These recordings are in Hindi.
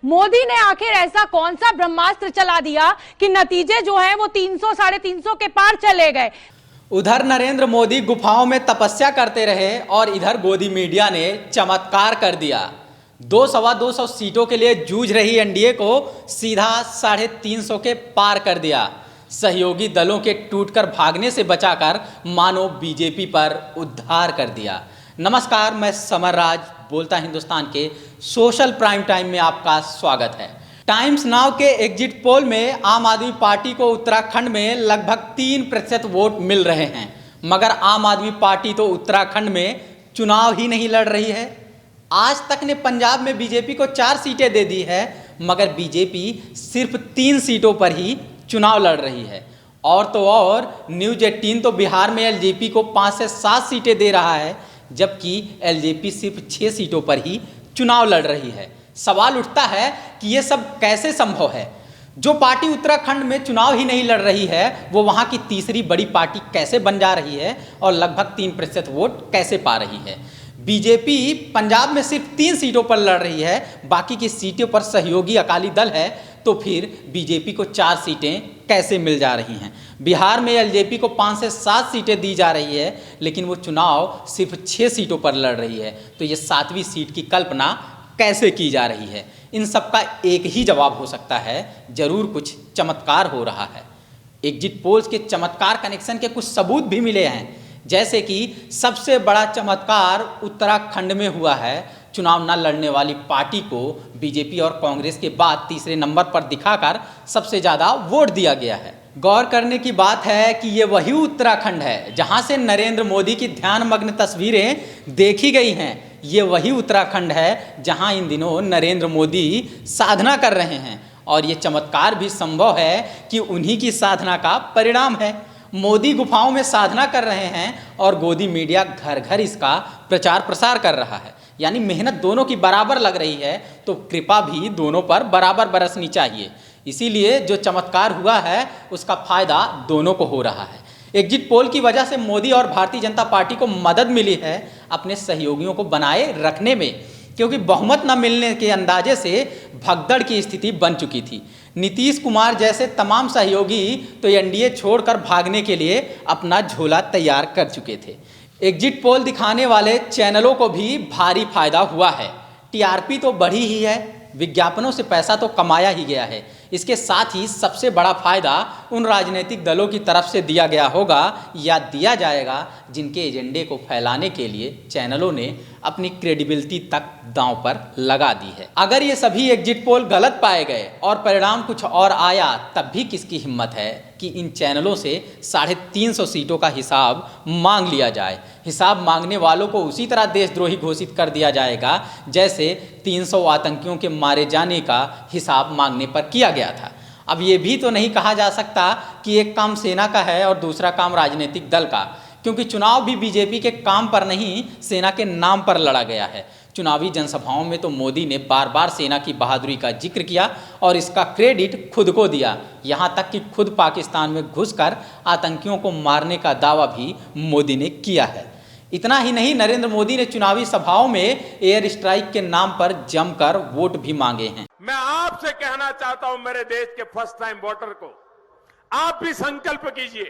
मोदी ने आखिर ऐसा कौन सा ब्रह्मास्त्र चला दिया कि नतीजे जो हैं वो 300 साढ़े 300 के पार चले गए। उधर नरेंद्र मोदी गुफाओं में तपस्या करते रहे और इधर गोदी मीडिया ने चमत्कार कर दिया। 200 सीटों के लिए जूझ रही एनडीए को सीधा 350 के पार कर दिया। सहयोगी दलों के टूटकर भागने से बचाकर मानो बीजेपी पर उद्धार कर दिया। नमस्कार, मैं समर राज बोलता हिंदुस्तान के सोशल प्राइम टाइम में आपका स्वागत है। टाइम्स नाउ के एग्जिट पोल में आम आदमी पार्टी को उत्तराखंड में लगभग 3% वोट मिल रहे हैं, मगर आम आदमी पार्टी तो उत्तराखंड में चुनाव ही नहीं लड़ रही है। आज तक ने पंजाब में बीजेपी को 4 सीटें दे दी है, मगर बीजेपी सिर्फ 3 सीटों पर ही चुनाव लड़ रही है। और तो और न्यूज़ 18 तो बिहार में एलजेपी को 5 से 7 सीटें दे रहा है, जबकि एलजेपी सिर्फ 6 सीटों पर ही चुनाव लड़ रही है। सवाल उठता है कि ये सब कैसे संभव है। जो पार्टी उत्तराखंड में चुनाव ही नहीं लड़ रही है, वो वहाँ की तीसरी बड़ी पार्टी कैसे बन जा रही है और लगभग 3% वोट कैसे पा रही है। बीजेपी पंजाब में सिर्फ 3 सीटों पर लड़ रही है, बाकी की सीटों पर सहयोगी अकाली दल है, तो फिर बीजेपी को 4 सीटें कैसे मिल जा रही हैं। बिहार में एलजेपी को 5 से 7 सीटें दी जा रही है, लेकिन वो चुनाव सिर्फ 6 सीटों पर लड़ रही है। तो ये 7वीं सीट की कल्पना कैसे की जा रही है? इन सब का एक ही जवाब हो सकता है, जरूर कुछ चमत्कार हो रहा है। एग्जिट पोल्स के चमत्कार कनेक्शन के कुछ सबूत भी मिले हैं, जैसे कि सबसे बड़ा चमत्कार उत्तराखंड में हुआ है। चुनाव न लड़ने वाली पार्टी को बीजेपी और कांग्रेस के बाद तीसरे नंबर पर दिखाकर सबसे ज़्यादा वोट दिया गया है। गौर करने की बात है कि ये वही उत्तराखंड है जहां से नरेंद्र मोदी की ध्यानमग्न तस्वीरें देखी गई हैं। ये वही उत्तराखंड है जहां इन दिनों नरेंद्र मोदी साधना कर रहे हैं, और ये चमत्कार भी संभव है कि उन्हीं की साधना का परिणाम है। मोदी गुफाओं में साधना कर रहे हैं और गोदी मीडिया घर घर इसका प्रचार प्रसार कर रहा है। यानी मेहनत दोनों की बराबर लग रही है, तो कृपा भी दोनों पर बराबर बरसनी चाहिए। इसीलिए जो चमत्कार हुआ है उसका फायदा दोनों को हो रहा है। एग्जिट पोल की वजह से मोदी और भारतीय जनता पार्टी को मदद मिली है अपने सहयोगियों को बनाए रखने में, क्योंकि बहुमत न मिलने के अंदाजे से भगदड़ की स्थिति बन चुकी थी। नीतीश कुमार जैसे तमाम सहयोगी तो एनडीए छोड़कर भागने के लिए अपना झोला तैयार कर चुके थे। एग्जिट पोल दिखाने वाले चैनलों को भी भारी फायदा हुआ है। टीआरपी तो बढ़ी ही है, विज्ञापनों से पैसा तो कमाया ही गया है। इसके साथ ही सबसे बड़ा फायदा उन राजनीतिक दलों की तरफ से दिया गया होगा या दिया जाएगा जिनके एजेंडे को फैलाने के लिए चैनलों ने अपनी क्रेडिबिलिटी तक दांव पर लगा दी है। अगर ये सभी एग्जिट पोल गलत पाए गए और परिणाम कुछ और आया, तब भी किसकी हिम्मत है कि इन चैनलों से 350 सीटों का हिसाब मांग लिया जाए। हिसाब मांगने वालों को उसी तरह देशद्रोही घोषित कर दिया जाएगा जैसे 300 आतंकियों के मारे जाने का हिसाब मांगने पर किया गया था। अब ये भी तो नहीं कहा जा सकता कि एक काम सेना का है और दूसरा काम राजनीतिक दल का, क्योंकि चुनाव भी बीजेपी के काम पर नहीं, सेना के नाम पर लड़ा गया है। चुनावी जनसभाओं में तो मोदी ने बार बार सेना की बहादुरी का जिक्र किया और इसका क्रेडिट खुद को दिया। यहाँ तक कि खुद पाकिस्तान में घुसकर आतंकियों को मारने का दावा भी मोदी ने किया है। इतना ही नहीं, नरेंद्र मोदी ने चुनावी सभाओं में एयर स्ट्राइक के नाम पर जमकर वोट भी मांगे हैं। मैं आपसे कहना चाहता हूं, मेरे देश के फर्स्ट टाइम वोटर को, आप भी संकल्प कीजिए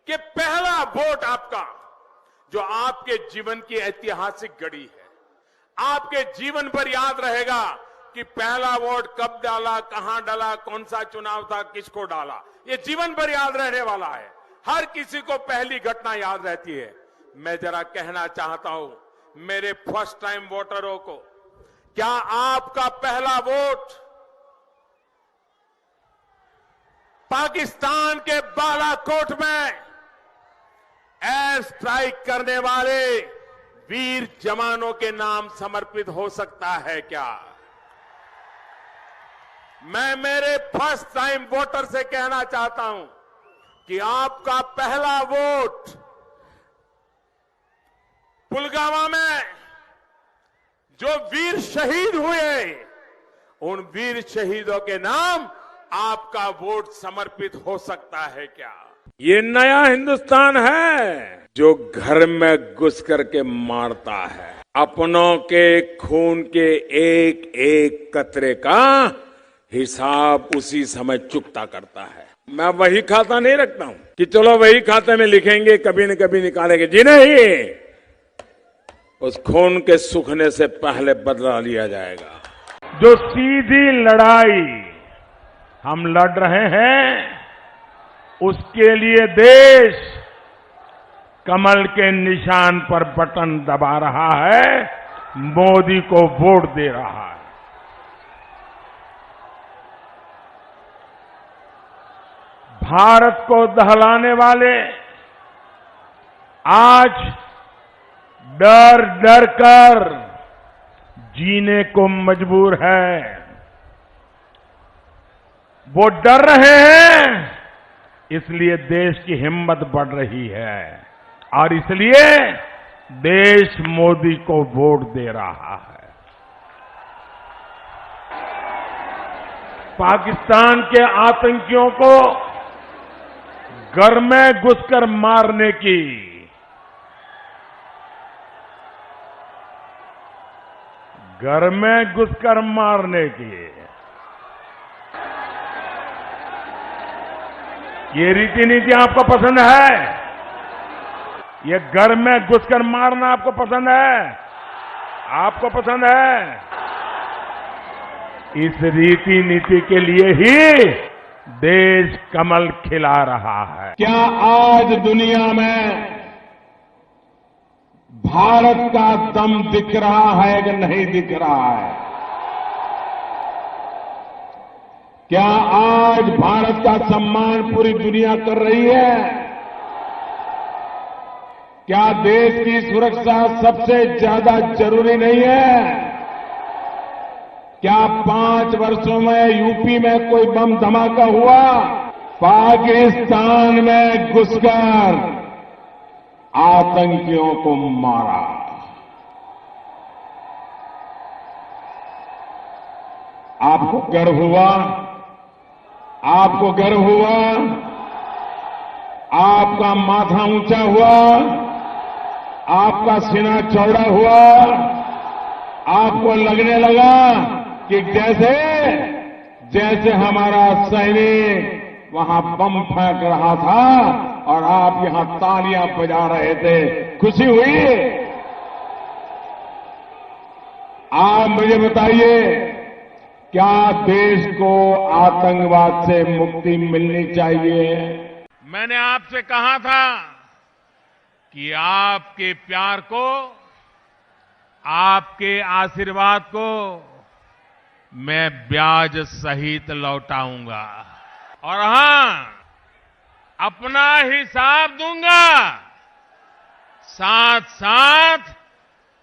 कि पहला वोट आपका, जो आपके जीवन की ऐतिहासिक घड़ी है, आपके जीवन पर याद रहेगा कि पहला वोट कब डाला, कहां डाला, कौन सा चुनाव था, किसको डाला। ये जीवन भर याद रहने वाला है। हर किसी को पहली घटना याद रहती है। मैं जरा कहना चाहता हूं मेरे फर्स्ट टाइम वोटरों को, क्या आपका पहला वोट पाकिस्तान के बालाकोट में एयर स्ट्राइक करने वाले वीर जवानों के नाम समर्पित हो सकता है क्या? मैं मेरे फर्स्ट टाइम वोटर से कहना चाहता हूं कि आपका पहला वोट पुलवामा में जो वीर शहीद हुए, उन वीर शहीदों के नाम आपका वोट समर्पित हो सकता है क्या? ये नया हिंदुस्तान है जो घर में घुस करके मारता है। अपनों के खून के एक एक कतरे का हिसाब उसी समय चुकता करता है। मैं वही खाता नहीं रखता हूं कि चलो वही खाते में लिखेंगे, कभी न कभी निकालेंगे। जी नहीं, उस खून के सूखने से पहले बदला लिया जाएगा। जो सीधी लड़ाई हम लड़ रहे हैं, उसके लिए देश कमल के निशान पर बटन दबा रहा है, मोदी को वोट दे रहा है। भारत को दहलाने वाले आज डर डर कर जीने को मजबूर है। वो डर रहे हैं, इसलिए देश की हिम्मत बढ़ रही है और इसलिए देश मोदी को वोट दे रहा है। पाकिस्तान के आतंकियों को घर में घुसकर मारने की ये रीति नीति आपको पसंद है? ये घर में घुसकर मारना आपको पसंद है? आपको पसंद है? इस रीति नीति के लिए ही देश कमल खिला रहा है। क्या आज दुनिया में भारत का दम दिख रहा है कि नहीं दिख रहा है? क्या आज भारत का सम्मान पूरी दुनिया कर रही है? क्या देश की सुरक्षा सबसे ज्यादा जरूरी नहीं है? क्या 5 वर्षों में यूपी में कोई बम धमाका हुआ? पाकिस्तान में घुसकर आतंकियों को मारा। आपको गर्व हुआ? आपको गर्व हुआ? आपका माथा ऊंचा हुआ? आपका सीना चौड़ा हुआ? आपको लगने लगा कि जैसे हमारा सैनिक वहां बम फेंक रहा था और आप यहां तालियां बजा रहे थे, खुशी हुई? आप मुझे बताइए, क्या देश को आतंकवाद से मुक्ति मिलनी चाहिए? मैंने आपसे कहा था कि आपके प्यार को, आपके आशीर्वाद को मैं ब्याज सहित लौटाऊंगा और हां, अपना हिसाब दूंगा, साथ साथ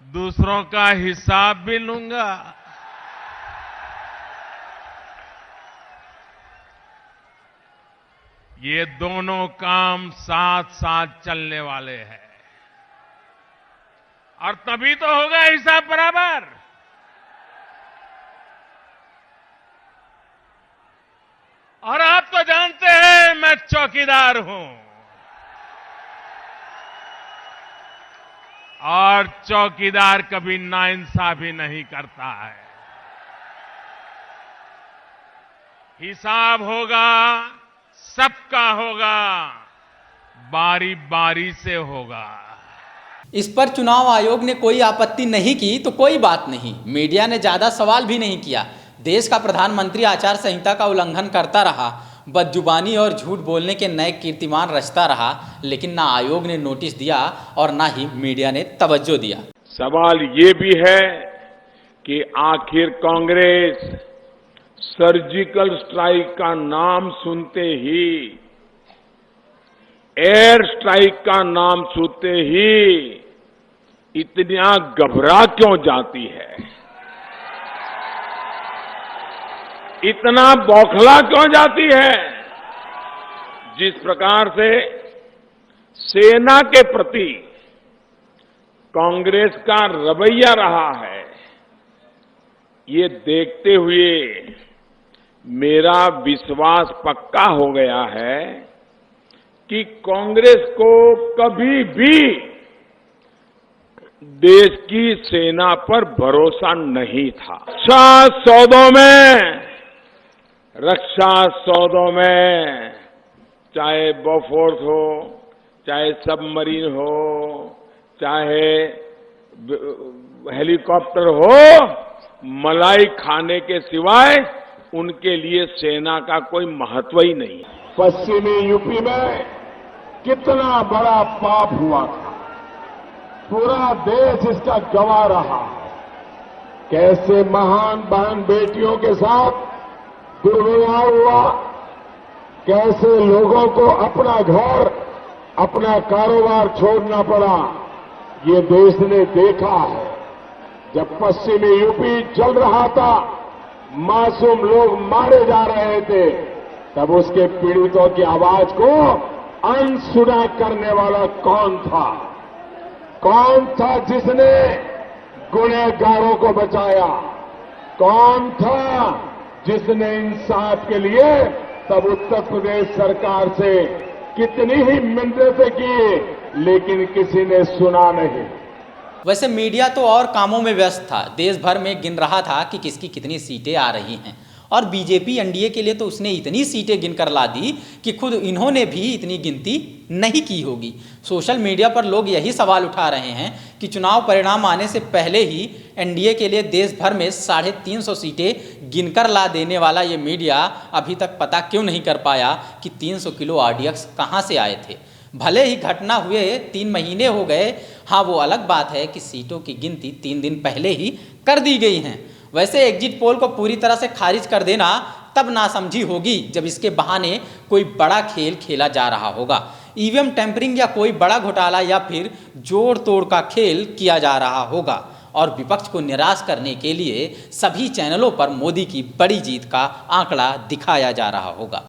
दूसरों का हिसाब भी लूंगा। ये दोनों काम साथ साथ चलने वाले हैं और तभी तो होगा हिसाब बराबर। और आप तो जानते हैं मैं चौकीदार हूं और चौकीदार कभी नाइंसाफी नहीं करता है। हिसाब होगा, सबका होगा, बारी बारी से होगा। इस पर चुनाव आयोग ने कोई आपत्ति नहीं की तो कोई बात नहीं, मीडिया ने ज्यादा सवाल भी नहीं किया। देश का प्रधानमंत्री आचार संहिता का उल्लंघन करता रहा, बदजुबानी और झूठ बोलने के नए कीर्तिमान रचता रहा, लेकिन ना आयोग ने नोटिस दिया और ना ही मीडिया ने तवज्जो दिया। सवाल ये भी है कि आखिर कांग्रेस सर्जिकल स्ट्राइक का नाम सुनते ही, एयर स्ट्राइक का नाम सुनते ही इतना घबरा क्यों जाती है? इतना बौखला क्यों जाती है? जिस प्रकार से सेना के प्रति कांग्रेस का रवैया रहा है, ये देखते हुए मेरा विश्वास पक्का हो गया है कि कांग्रेस को कभी भी देश की सेना पर भरोसा नहीं था। रक्षा सौदों में चाहे बोफोर्स हो, चाहे सबमरीन हो, चाहे हेलीकॉप्टर हो, मलाई खाने के सिवाय उनके लिए सेना का कोई महत्व ही नहीं। पश्चिमी यूपी में कितना बड़ा पाप हुआ था, पूरा देश इसका गवाह रहा। कैसे महान बहन बेटियों के साथ दुर्व्यवहार हुआ, कैसे लोगों को अपना घर, अपना कारोबार छोड़ना पड़ा, ये देश ने देखा है। जब पश्चिमी यूपी जल रहा था, मासूम लोग मारे जा रहे थे, तब उसके पीड़ितों की आवाज को अनसुना करने वाला कौन था? कौन था जिसने गुनहगारों को बचाया? कौन था जिसने इंसाफ के लिए तब उत्तर प्रदेश सरकार से कितनी ही मिन्नतें की, लेकिन किसी ने सुना नहीं। वैसे मीडिया तो और कामों में व्यस्त था, देश भर में गिन रहा था कि किसकी कितनी सीटें आ रही हैं, और बीजेपी एनडीए के लिए तो उसने इतनी सीटें गिनकर ला दी कि खुद इन्होंने भी इतनी गिनती नहीं की होगी। सोशल मीडिया पर लोग यही सवाल उठा रहे हैं कि चुनाव परिणाम आने से पहले ही एनडीए के लिए देश भर में 350 सीटें गिनकर ला देने वाला ये मीडिया अभी तक पता क्यों नहीं कर पाया कि 300 किलो आरडीएक्स कहाँ से आए थे। भले ही घटना हुए 3 महीने हो गए, हाँ वो अलग बात है कि सीटों की गिनती 3 दिन पहले ही कर दी गई हैं। वैसे एग्जिट पोल को पूरी तरह से खारिज कर देना तब नासमझी होगी जब इसके बहाने कोई बड़ा खेल खेला जा रहा होगा, ईवीएम टेम्परिंग या कोई बड़ा घोटाला या फिर जोड़ तोड़ का खेल किया जा रहा होगा, और विपक्ष को निराश करने के लिए सभी चैनलों पर मोदी की बड़ी जीत का आंकड़ा दिखाया जा रहा होगा।